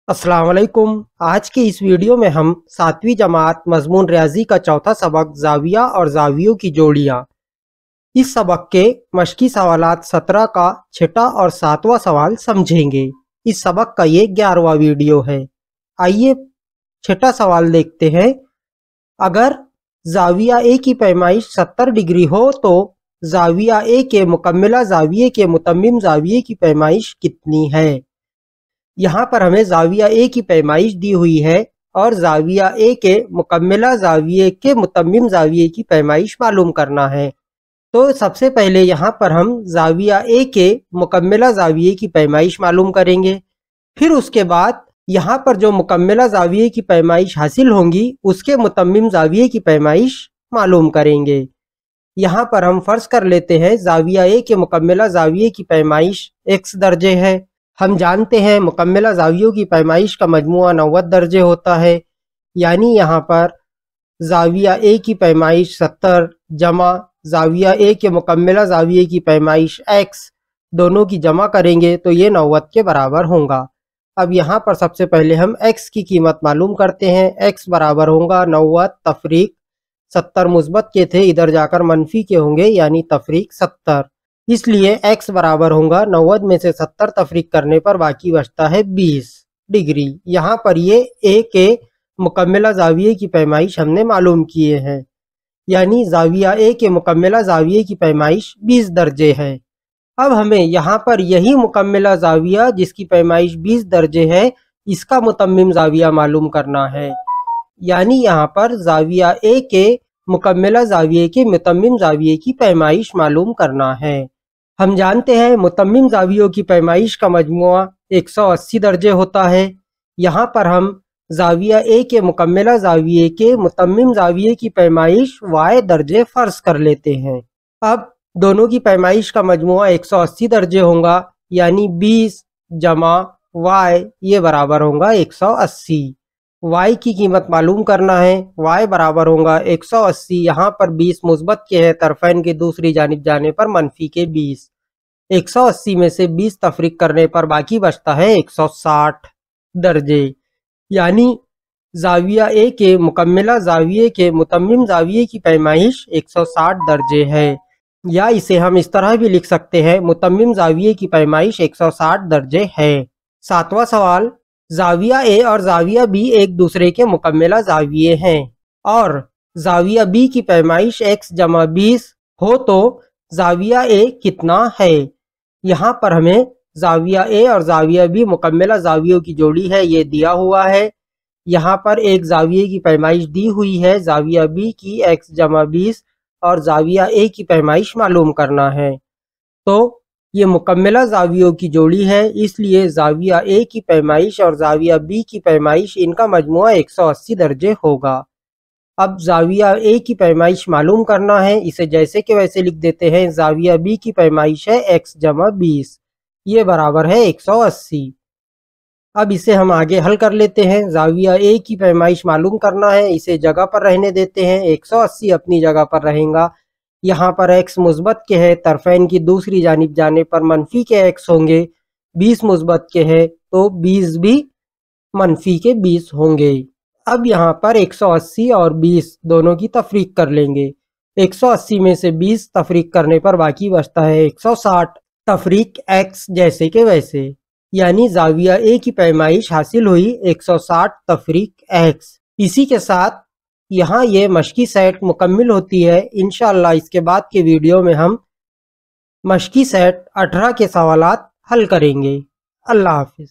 अस्सलाम वालेकुम। आज की इस वीडियो में हम 7वीं जमात मजमून रियाजी का चौथा सबक जाविया और जावियों की जोड़ियाँ। इस सबक के मशकी सवालात 17 का 6वां और 7वां सवाल समझेंगे। इस सबक का ये 11वां वीडियो है। आइए 6वां सवाल देखते हैं। अगर जाविया ए की पैमाइश 70 डिग्री हो तो जाविया ए के मुकम्मिला जाविये के मुतम्मिम जाविये की पैमाइश कितनी है। यहाँ पर हमें जाविया ए की पैमाइश दी हुई है और जाविया ए के मुकम्मिला जाविये के मुतम्मिम जाविये की पैमाइश मालूम करना है। तो सबसे पहले यहाँ पर हम जाविया ए के मुकम्मिला जाविये की पैमाइश मालूम करेंगे। फिर उसके बाद यहाँ पर जो मुकम्मिला जाविये की पैमाइश हासिल होंगी उसके मुतम्मिम जाविये की पैमाइश मालूम करेंगे। यहाँ पर हम फर्ज कर लेते हैं जाविया ए के मुकम्मिला जाविये की पैमाइश x दर्जे है। हम जानते हैं मुकम्मिला जावियों की पैमाइश का मजमुआ 90 दर्जे होता है। यानी यहाँ पर जाविया ए की पैमाइश 70 जमा जाविया ए के मुकम्मिला जाविये की पैमाइश x, दोनों की जमा करेंगे तो ये 90 के बराबर होगा। अब यहाँ पर सबसे पहले हम x की कीमत मालूम करते हैं। x बराबर होगा 90 तफरीक 70 मुस्बत के थे, इधर जाकर मनफी के होंगे यानी तफरीक 70। इसलिए x बराबर होगा 90 में से 70 तफरीक करने पर बाकी बचता है 20 डिग्री। यहाँ पर ये a के मुकम्मिला जाविये की पैमाइश हमने मालूम किए हैं। यानी जाविया ए के मुकम्मिला जाविये की पैमाइश 20 दर्जे है। अब हमें यहाँ पर यही मुकम्मिला जाविया जिसकी पैमाइश 20 दर्जे है इसका मुतम्मिम जाविया मालूम करना है। यानी यहाँ पर जाविया ए के मुकम्मिला जाविये के मुतम्मिम जाविये की पैमाइश मालूम करना है। हम जानते हैं मुतम्मिम जावियों की पैमाइश का मजमुआ 180 दर्जे होता है। यहाँ पर हम जाविया ए के मुकम्मिला जाविये के मुतम्मिम जाविये की पैमाइश y दर्जे फर्ज कर लेते हैं। अब दोनों की पैमाइश का मजमुआ 180 दर्जे होगा यानी 20 जमा y ये बराबर होगा 180। y की कीमत मालूम करना है। y बराबर होगा 180, यहाँ पर 20 मुस्बत के है, तरफैन के दूसरी जानिब जाने पर मनफी के 20। 180 में से 20 तफरीक करने पर बाकी बचता है 160 दर्जे। यानी जाविया ए के मुकम्मिला जाविये के मुतम्मिम जाविये की पैमाइश 160 दर्जे है। या इसे हम इस तरह भी लिख सकते हैं मुतम्मिम जाविये की पैमाइश 160 दर्जे है। 7वां सवाल, जाविया ए और जाविया बी एक दूसरे के मुकम्मिला जाविये हैं और जाविया बी की पैमाइश x जमा 20 हो तो जाविया ए कितना है। यहाँ पर हमें जाविया ए और जाविया बी मुकम्मिला जावियों की जोड़ी है ये दिया हुआ है। यहाँ पर एक जाविये की पैमाइश दी हुई है जाविया बी की x जमा 20 और जाविया ए की पैमाइश मालूम करना है। तो ये मुकम्मिला जावियों की जोड़ी है, इसलिए जाविया ए की पैमाइश और जाविया बी की पैमाइश इनका मजमुआ 180 दर्जे होगा। अब जाविया ए की पैमाइश मालूम करना है, इसे जैसे के वैसे लिख देते हैं। जाविया बी की पैमाइश है x जमा 20, ये बराबर है 180। अब इसे हम आगे हल कर लेते हैं। जाविया ए की पैमाइश मालूम करना है, इसे जगह पर रहने देते हैं। 180 अपनी जगह पर रहेगा। यहाँ पर x मुस्बत के है, तरफैन की दूसरी जानिब जाने पर मनफी के x होंगे। 20 मुस्बत के है तो 20 भी मनफी के 20 होंगे। अब यहाँ पर 180 और 20 दोनों की तफरीक कर लेंगे। 180 में से 20 तफरीक करने पर बाकी बचता है 160 तफरीक x जैसे के वैसे। यानी जाविया ए की पैमाइश हासिल हुई 160 तफरीक x। इसी के साथ यहाँ ये मशकी सेट मुकम्मिल होती है। इंशाअल्लाह इसके बाद के वीडियो में हम मशकी सेट 18 के सवालात हल करेंगे। अल्लाह हाफिज़।